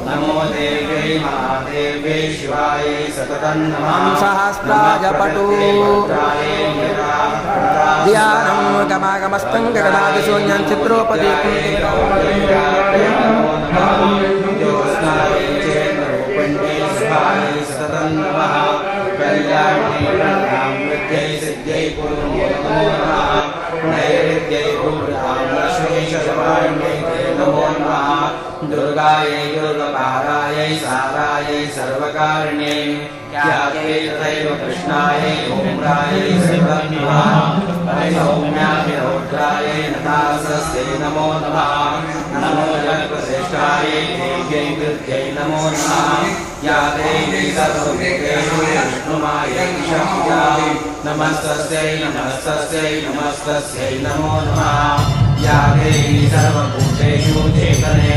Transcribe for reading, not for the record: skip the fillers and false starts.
नमो देव्यै महादेव्यै शिवाय सततं नमः सहस्राय पटु ध्यानं गमागमस्तं गगनादिशून्यं चित्रोपदे सततं नमः कल्याण्यै प्रणामृत्यै सिद्ध्यै पूर्णमो नमः नैवेद्यै पूर्णां लक्ष्मी शर्वाण्यै नमो नमः दुर्गायै दुर्गपारायै सारायै सर्वकारिण्यै ख्यात्यै तथैव कृष्णायै ओम्रायै सर्वं नमः परिसौम्याभिरौद्रायै नतासस्यै नमो नमः नमो जगत्प्रतिष्ठायै देव्यै कृत्यै नमो नमः या देवी सर्वभूतेषु विष्णुमायै शक्त्या नमस्तस्यै नमस्तस्यै नमस्तस्यै नमो नमः या देवी सर्वभूतेषु चेतने